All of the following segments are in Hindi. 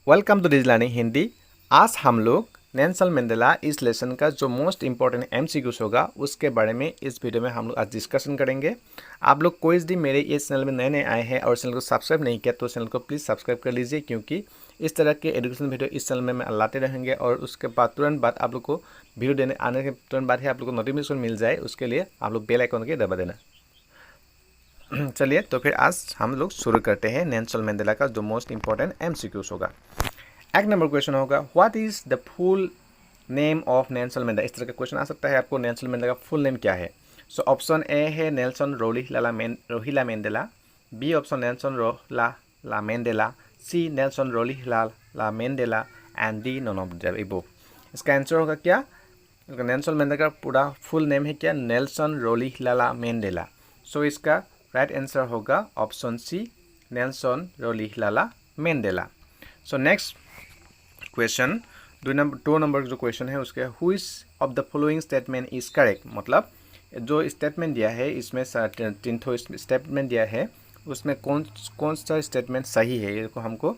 Welcome to digital learning Hindi. आज हम लोग नेल्सन मंडेला इस लेसन का जो मोस्ट इंपॉर्टेंट एमसीक्यूज होगा उसके बारे में इस वीडियो में हम लोग आज डिस्कशन करेंगे। आप लोग कोई भी मेरे इस चैनल में नए नए आए हैं और चैनल को सब्सक्राइब नहीं किया तो चैनल को प्लीज़ सब्सक्राइब कर लीजिए, क्योंकि इस तरह के एजुकेशन वीडियो इस चैनल में मैं लाते रहेंगे और उसके बाद तुरंत बाद आप लोग को वीडियो देने आने के तुरंत बाद ही आप लोग को नोटिफिकेशन मिल जाए, उसके लिए आप लोग बेल आइकन के दबा देना। चलिए तो फिर आज हम लोग शुरू करते हैं नेल्सन मंडेला का जो मोस्ट इंपॉर्टेंट एमसीक्यूज होगा। एक नंबर क्वेश्चन होगा, what is the full name of Nelson Mandela. इस तरह का क्वेश्चन आ सकता है आपको, नेल्सन मंडेला का फुल नेम क्या है। सो ऑप्शन ए है Nelson Rolihlahla Mandela, B option Nelson Rolihlahla Mandela, C Nelson Rolihlahla Mandela and D none of the above. इसका आंसर होगा क्या? नेल्सन मंडेला का पूरा फुल नेम है क्या? Nelson Rolihlahla Mandela. सो इसका राइट आंसर होगा option C, Nelson Rolihlahla Mandela. So next question दो नंबर जो क्वेश्चन है उसके, who is of the following statement is correct. मतलब जो स्टेटमेंट दिया है इसमें तीन ठो स्टेटमेंट दिया है, उसमें कौन सा स्टेटमेंट सही है ये को हमको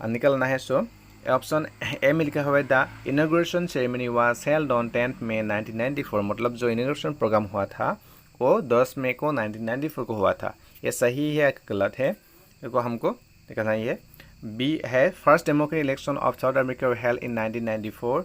निकलना है। सो ऑप्शन ए में लिखा हुआ है the inauguration ceremony was held on 10 May 1994। मतलब जो इनॉग्रेशन प्रोग्राम हुआ था वो 10 मई को 1994 को हुआ था। ये सही है या गलत है इसको हमको निकलना ही है। बी है first democratic election of South Africa held in 1994।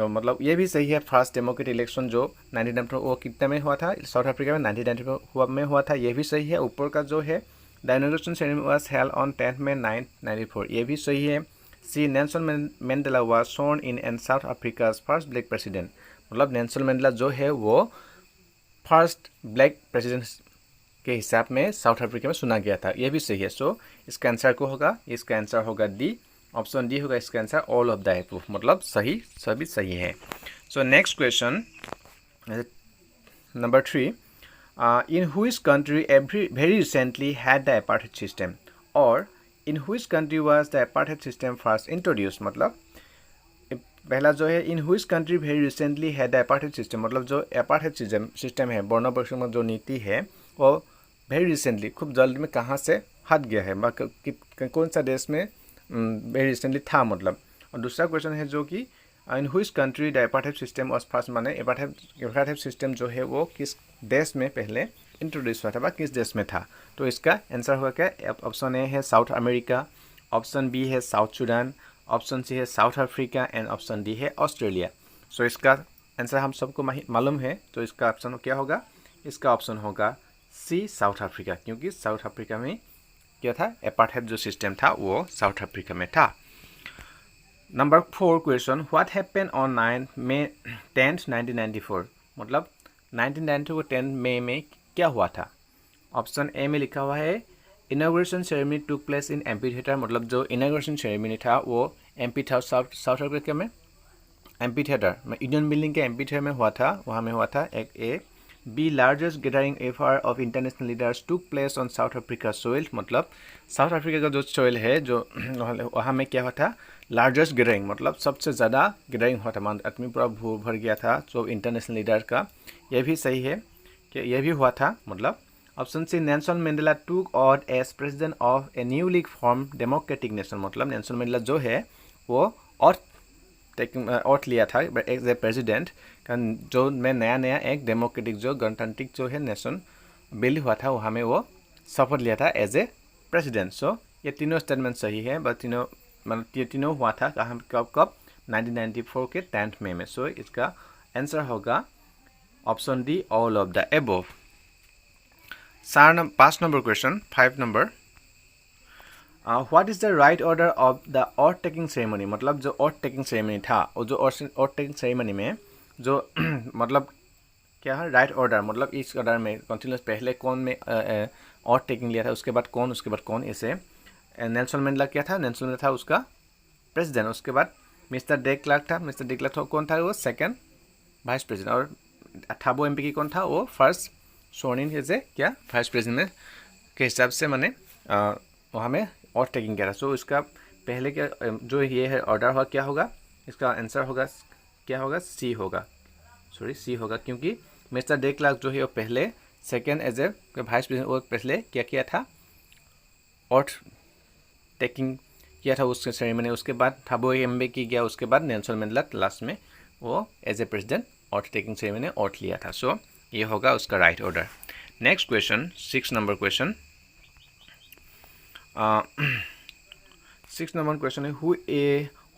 मतलब ये भी सही है, फर्स्ट डेमोक्रेटिक इलेक्शन जो 1994 वो कितने में हुआ था? साउथ अफ्रीका में 1994 में हुआ था, ये भी सही है। ऊपर का जो है the inauguration ceremony was held on 10 May 1994, ये भी सही है। C Nelson Mandela was sworn in and South Africa's first black president. मतलब नेल्सन मंडेला जो है वो फर्स्ट ब्लैक प्रेसिडेंट के हिसाब में साउथ अफ्रीका में सुना गया था, यह भी सही है। सो इसका आंसर को होगा, इसका आंसर होगा डी, ऑप्शन डी होगा इसका answer, all of the above. मतलब सही, सभी सही है। So next question number 3, in which country very recently had the apartheid system, और in which country was the apartheid system first introduce. मतलब पहला जो है in which country very recently had the apartheid system. मतलब जो अपार्थाइड सिस्टम है, वर्ण वैषम्य जो नीति है वो वेरी रिसेंटली खूब जल्द में कहाँ से हट गया है, कौन सा देश में वेरी रिसेंटली था मतलब। और दूसरा क्वेश्चन है जो कि इन which country the apartheid system was first, माने अपार्थाइड सिस्टम जो है वो किस देश में पहले इंट्रोड्यूस हुआ था, किस देश में था। तो इसका आंसर होगा क्या? ऑप्शन ए है साउथ अमेरिका, ऑप्शन बी है साउथ सूडान, ऑप्शन सी है south Africa and option D है ऑस्ट्रेलिया। सो इसका आंसर हम सबको मालूम है, तो इसका ऑप्शन क्या होगा? इसका ऑप्शन होगा सी, साउथ अफ्रीका, क्योंकि साउथ अफ्रीका में क्या था? अपार्थाइड जो सिस्टम था वो साउथ अफ्रीका में था। Number 4 question, what happened on 9 मई 10, 1994। मतलब 1994 को 10 मई में क्या हुआ था? ऑप्शन ए में लिखा हुआ है inauguration ceremony took place in amphitheatre. मतलब जो इनॉग्रेशन सेरेमनी था वो एम्पी था साउथ अफ्रीका में, एम्पी थिएटर में, यूनियन बिल्डिंग के एम्पी थिएटर में हुआ था, वहाँ में हुआ था। एक A. B largest gathering ever of international leaders took place on South Africa soil. मतलब साउथ अफ्रीका का जो सोइल है जो वहाँ में क्या हुआ था? लार्जेस्ट गैदरिंग, मतलब सबसे ज़्यादा गैदरिंग हुआ था, मान आदमी पूरा भर गया था जो इंटरनेशनल लीडर का। यह भी सही है कि यह भी हुआ था। मतलब option C, Nelson Mandela took on as president of a newly form democratic nation. मतलब नेल्सन मंडेला जो है वो ऑथ लिया था एज ए प्रेसिडेंट, कारण जो में नया एक डेमोक्रेटिक जो गणतांत्रिक जो है नेशन बिल्ड हुआ था वहाँ में वो शपथ लिया था एज ए प्रेसिडेंट। सो ये तीनों स्टेटमेंट सही है, बट तीनों हुआ था कब 1994 के 10 मई में। सो इसका आंसर होगा option D, all of the above. 5 number question, 5 number, what is the right order of the earth taking ceremony. मतलब जो अर्थ टेकिंग सेरेमनी था और जो अर्थ टेकिंग सेरेमनी में जो मतलब क्या है राइट ऑर्डर, मतलब इस ऑर्डर में कंटिन्यूस पहले कौन में अर्थ टेकिंग लिया था, उसके बाद कौन, ऐसे नेल्सन मंडेला क्या था? नेल्सन मंडेला था उसका प्रेसिडेंट, उसके बाद मिस्टर डे क्लार्क था, मिस्टर डे क्लार्क कौन था? वो सेकेंड वाइस प्रेसिडेंट, और अठाबो एम पी की कौन था? वो first sworn in as a क्या वाइस प्रेसिडेंट के हिसाब से मैंने वहाँ में और टेकिंग किया था। सो इसका पहले क्या जो ये है ऑर्डर हुआ क्या होगा? इसका आंसर होगा क्या होगा? सी होगा, सी होगा, क्योंकि मिस्टर डे क्लार्क जो है वो पहले second as a vice president वो पहले क्या किया था? अर्थ टेकिंग किया था उस सेरेमनी, उसके बाद थबो एम्बेकी गया, उसके बाद नेल्सन मंडेला लास्ट में वो as a president oath taking ceremony oath लिया था। सो ये होगा उसका right order. Next question 6 number question. 6 number question है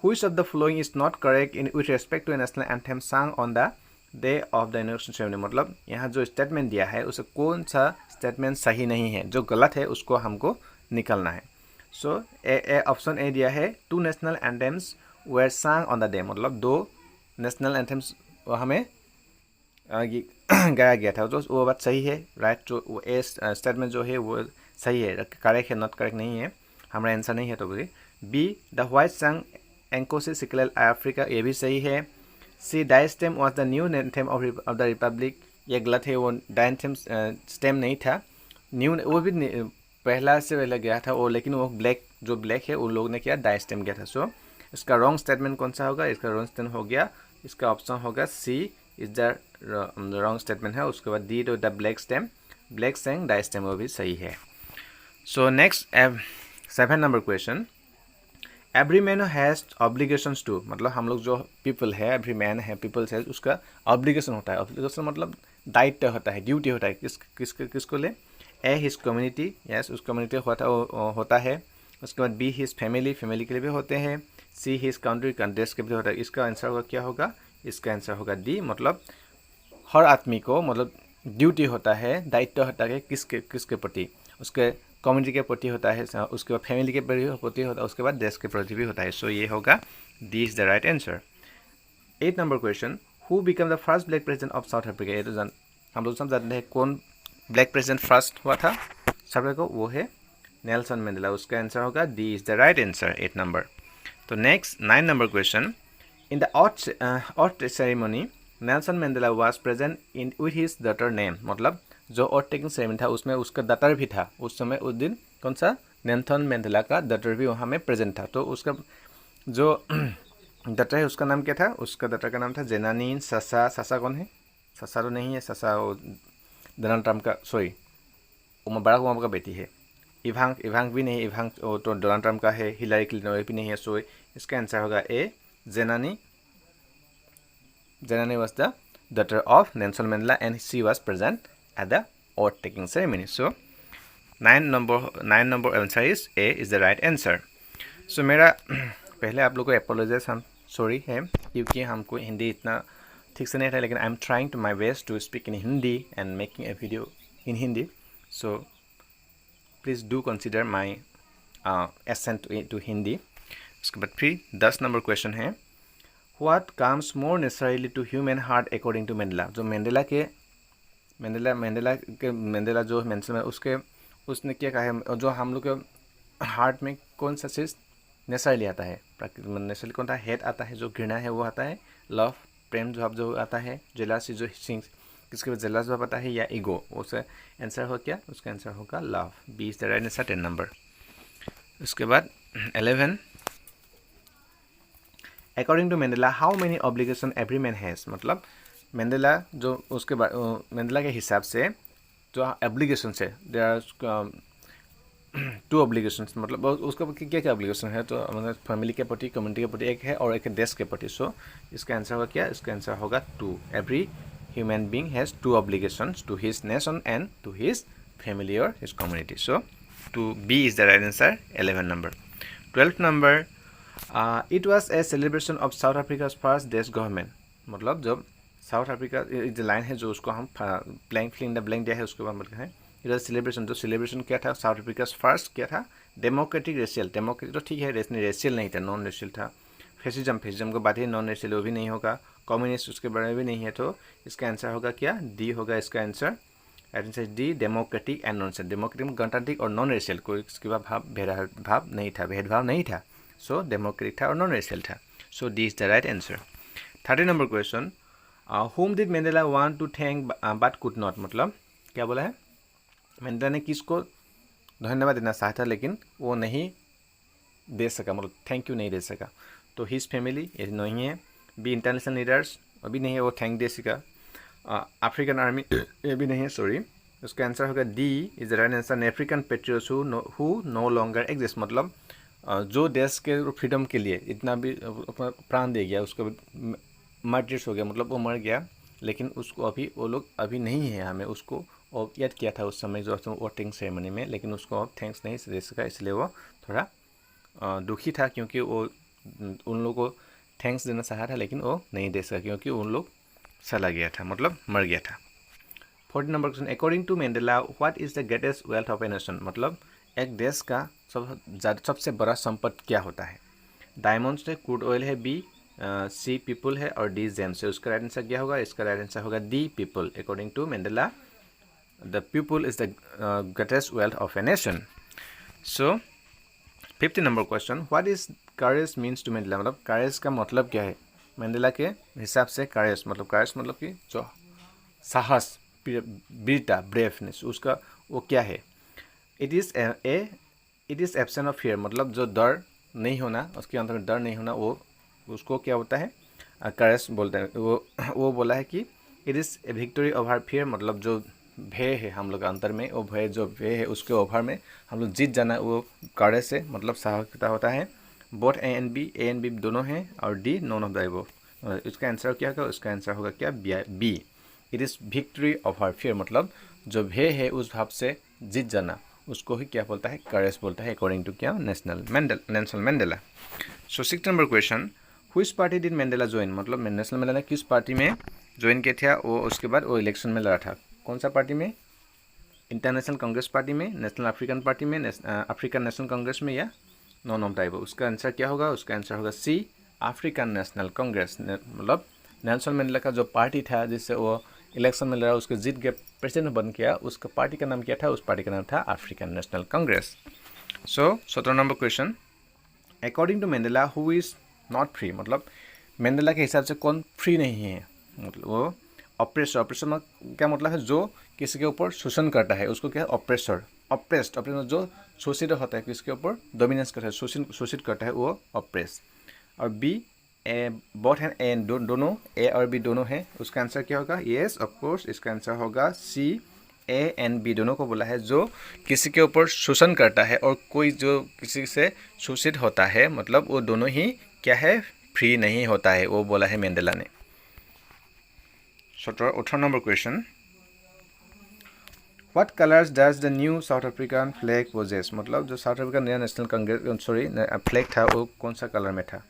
which of the following is not correct in with respect to a national anthem sung on the day of the inauguration ceremony। मतलब यहाँ जो स्टेटमेंट दिया है उसे कौन सा स्टेटमेंट सही नहीं है, जो गलत है उसको हमको निकलना है। सो ऑप्शन ए दिया है 2 national anthems were sang on the day, मतलब 2 नेशनल एंथेम्स हमें गाया गया था, तो वो बात सही है, राइट। जो ए स्टेटमेंट जो है वो सही है, करेक्ट है, नॉट करेक्ट नहीं है, हमारा आंसर नहीं है। तो बोलिए बी द व्हाइट sang एंकोसिस सिक्लेल अफ्रीका, ये भी सही है। सी डायस्टेम was the new anthem of the republic, ये गलत है, वो डायस्टेम स्टेम नहीं था, न्यू वो भी पहला से पहले गया था वो, लेकिन वो जो ब्लैक है उन लोगों ने किया डायस्टेम गया था। सो इसका रॉन्ग स्टेटमेंट कौन सा होगा, इसका रॉन्ग स्टेटमेंट हो गया, इसका ऑप्शन होगा C is the wrong statement है। उसके बाद डी द ब्लैक sang डायस्टेम, वो भी सही है। So next 7 number question. Every man has obligations to, मतलब हम लोग जो पीपल है, एवरी मैन है, पीपल्स है, उसका ऑब्लिगेशन होता है। ऑब्लिगेशन मतलब दायित्व होता है, ड्यूटी होता है, किसको ले, ए हिज कम्युनिटी, यस उस कम्युनिटी होता है। उसके बाद बी हिज फैमिली के लिए भी होते हैं। सी हिज कंट्री के लिए होता है। इसका आंसर होगा क्या होगा, इसका आंसर होगा डी, मतलब हर आदमी को मतलब ड्यूटी होता है, दायित्व होता है किसके प्रति, उसके कम्युनिटी के प्रति होता है, उसके बाद फैमिली के प्रति होता है, उसके बाद देश के प्रति भी होता है। सो ये होगा D is the right answer. 8 number question. Who become the first black president of South Africa, ये तो हम लोग सब जानते हैं कौन ब्लैक प्रेसिडेंट फर्स्ट हुआ था साउथ अफ्रीका को, वो है नेल्सन मंडेला। उसका आंसर होगा D is the right answer 8 number. तो next 9 number question. In the oath ceremony Nelson Mandela was present in with his daughter name, मतलब जो ऑथ टेकिंग सेरेमनी था उसमें उसका डॉटर भी था उस समय, उस दिन कौन सा, नेल्सन मंडेला का डॉटर भी वहाँ में प्रेजेंट था। तो उसका जो डॉटर है उसका नाम क्या था, उसका डॉटर का नाम था जेनानी सासा कौन है, सासा तो नहीं है, सासा वो डोनाल्ड ट्रम्प का, सॉरी वो बराक ओबामा का बेटी है। इवांग भी नहीं, इवांग तो डोनाल्ड ट्रम्प का है। हिलारी क्लिंटन भी नहीं है। सो इसका आंसर होगा ए, जेनानी was the daughter of Nelson Mandela and she was present at the oath taking ceremony. So 9 number answer is A is the right answer. So मेरा पहले आप लोगों को apologize, हम सॉरी है क्योंकि हमको हिंदी इतना ठीक से नहीं था, लेकिन I am trying to my best to speak in Hindi and making a video in Hindi. So please do consider my accent to Hindi. उसके बाद फिर 10 नंबर क्वेश्चन है। What comes more naturally to human heart according to Mandela, जो मंडेला जो मेंशन है उसने क्या कहा है, जो हम लोग के हार्ट में कौन सा चीज़ नेचुरली आता है, नेचुरली कौन सा हेट आता है, जो घृणा है वो आता है, लव प्रेम भाव जो आता है, जेलासी जो किसके बाद जेलस भाव आता है, या ईगो, उसका आंसर हो क्या, उसका आंसर होगा love. B is the right answer 10 number. उसके बाद 11 according to Mandela how many obligation every man has, मतलब मंडेला जो उसके बाद मंडेला के हिसाब से जो एब्लिगेशन है, देयर आर 2 ऑब्लिगेशन, मतलब उसका क्या क्या ऑब्लिगेशन है, तो मतलब फैमिली के प्रति, कम्युनिटी के प्रति एक है और एक देश के प्रति। सो इसका आंसर होगा क्या, इसका आंसर होगा 2। Every human being has 2 obligations to his nation and to his family और his community. So two B is the right answer 11 number. 12 number it was a celebration of South Africa first देश गवर्नमेंट, मतलब जब साउथ अफ्रीका जो लाइन है जो उसको हम blank fill in the blank दिया है उसके बाद मतलब है इट वॉज सेलिब्रेशन, जो सेलिब्रेशन क्या था साउथ अफ्रीका फर्स्ट क्या था, डेमोक्रेटिक रेशियल, डेमोक्रेटिक तो ठीक है, रेशियल नहीं था, नॉन रेशियल था। फेसिज्म को बात ही नॉन रेशियल वो भी नहीं होगा, कम्युनिस्ट उसके बारे में भी नहीं है। तो इसका आंसर होगा क्या, डी होगा इसका answer. Answer D democratic and non racial, democratic गणतांत्रिक और नॉन रेशियल, कोई इसके बाद भेदभाव नहीं था। सो डेमोक्रेटिक था और नॉन रेशियल था। So D is the right answer. 30 number question. Whom did Mandela want to thank but could not, मतलब क्या बोला है, मंडेला ने किसको धन्यवाद देना चाहता लेकिन वो नहीं दे सका, मतलब थैंक यू नहीं दे सका। तो हिज फैमिली ये नहीं है। बी इंटरनेशनल लीडर्स अभी नहीं है, वो थैंक दे सका। अफ्रीकन आर्मी ये भी नहीं है, सॉरी। उसका आंसर होगा D is the right answer. African patriots who know longer exist, मतलब जो देश के फ्रीडम के लिए इतना भी अपना प्राण दे गया, उसको मार्टिर्स हो गया, मतलब वो मर गया, लेकिन उसको अभी वो लोग अभी नहीं है, हमें उसको और याद किया था उस समय जो वोटिंग सेरेमनी में, लेकिन उसको अब थैंक्स नहीं दे सका, इसलिए वो थोड़ा दुखी था, क्योंकि वो उन लोगों को थैंक्स देना चाहा था, लेकिन वो नहीं दे सका क्योंकि उन लोग चला गया था, मतलब मर गया था। 14 number question, according to Mandela what is the greatest wealth of a nation, मतलब एक देश का सबसे बड़ा संपत्ति क्या होता है? डायमंड्स है, क्रूड ऑयल है, बी सी पीपल है, और डी जेम्स है। उसका राइट आंसर क्या होगा? इसका राइट आंसर होगा D people. According to Mandela the people is the greatest wealth of a nation. So 50 number question, what is courage means to Mandela, मतलब करेज का मतलब क्या है मंडेला के हिसाब से? करेज मतलब कि जो साहस, वीरता, ब्रेवनेस, उसका वो क्या है? It is absent of fear, मतलब जो डर नहीं होना, उसके अंदर में डर नहीं होना, वो उसको क्या होता है? करेज बोलते हैं। वो बोला है कि it is a victory over fear, मतलब जो भय है हम लोग के अंदर में, वो भय है उसके ओवर में हम लोग जीत जाना, वो करेज से मतलब साहसिकता होता है। बोथ ए एंड बी दोनों हैं, और D none of the above. इसका आंसर क्या होगा? उसका आंसर होगा क्या? B. It is victory over fear, मतलब जो भय है उस भाव से जीत जाना, उसको ही क्या बोलता है? करेज बोलता है, अकॉर्डिंग टू क्या? Nelson Mandela. So 6 number question, which party did Mandela join, मतलब नेल्सन मंडेला किस पार्टी में ज्वाइन किया था? वो उसके बाद वो इलेक्शन में लड़ा था। कौन सा पार्टी में? इंटरनेशनल कांग्रेस पार्टी में, नेशनल अफ्रीकन पार्टी में, अफ्रीकन नेशनल कांग्रेस में, या नॉन ऑफ द अबव? उसका आंसर क्या होगा? उसका आंसर होगा सी, अफ्रीकन नेशनल कांग्रेस। मतलब नेल्सन मंडेला का जो पार्टी था जिससे वो इलेक्शन में लड़ा, उसको जीत के प्रेसिडेंट बन गया, उसका पार्टी का नाम क्या था? उस पार्टी का नाम था African National Congress. So 17 number question, according to Mandela who is not free, मतलब मंडेला के हिसाब से कौन फ्री नहीं है? मतलब वो ऑपरेसर में क्या मतलब है? जो किसी के ऊपर शोषण करता है उसको क्या है? ऑपरेसर। ऑपरेसर जो शोषित होता है, किसके ऊपर डोमिनेंस करता है, शोषित करता है, वो ऑपरेस। और बी बोथ हैं, एंड दोनों, ए और बी दोनों हैं, उसका आंसर क्या होगा? येस ऑफ कोर्स, इसका आंसर होगा सी, ए एंड बी दोनों को बोला है जो किसी के ऊपर शोषण करता है और कोई जो किसी से शोषित होता है, मतलब वो दोनों ही क्या है? फ्री नहीं होता है, वो बोला है मंडेला ने। 18 number question, what colours does the new South African flag possess, मतलब जो साउथ अफ्रीकन नया नेशनल कांग्रेस फ्लैग था वो कौन सा कलर में था?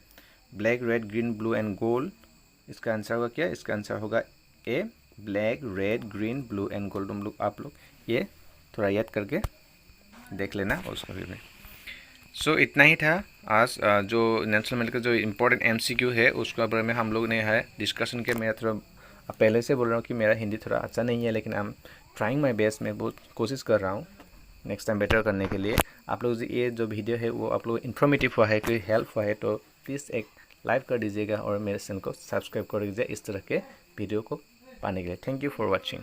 Black, red, green, blue and gold. इसका आंसर होगा क्या? इसका आंसर होगा A, black, red, green, blue and gold. तुम लोग आप लोग ये थोड़ा याद करके देख लेना उसका भी। सो इतना ही था आज जो नेशनल मेल का जो इम्पोर्टेंट MCQ है उसके बारे में हम लोग ने है डिस्कशन किया। मैं थोड़ा पहले से बोल रहा हूँ कि मेरा हिंदी थोड़ा अच्छा नहीं है, लेकिन I am trying my best, मैं बहुत कोशिश कर रहा हूँ नेक्स्ट टाइम बेटर करने के लिए। आप लोग ये जो वीडियो है वो आप लोग इन्फॉर्मेटिव हुआ है, कोई हेल्प हुआ है तो प्लीज़ एक लाइक कर दीजिएगा और मेरे चैनल को सब्सक्राइब कर दीजिए इस तरह के वीडियो को पाने के लिए। Thank you for watching.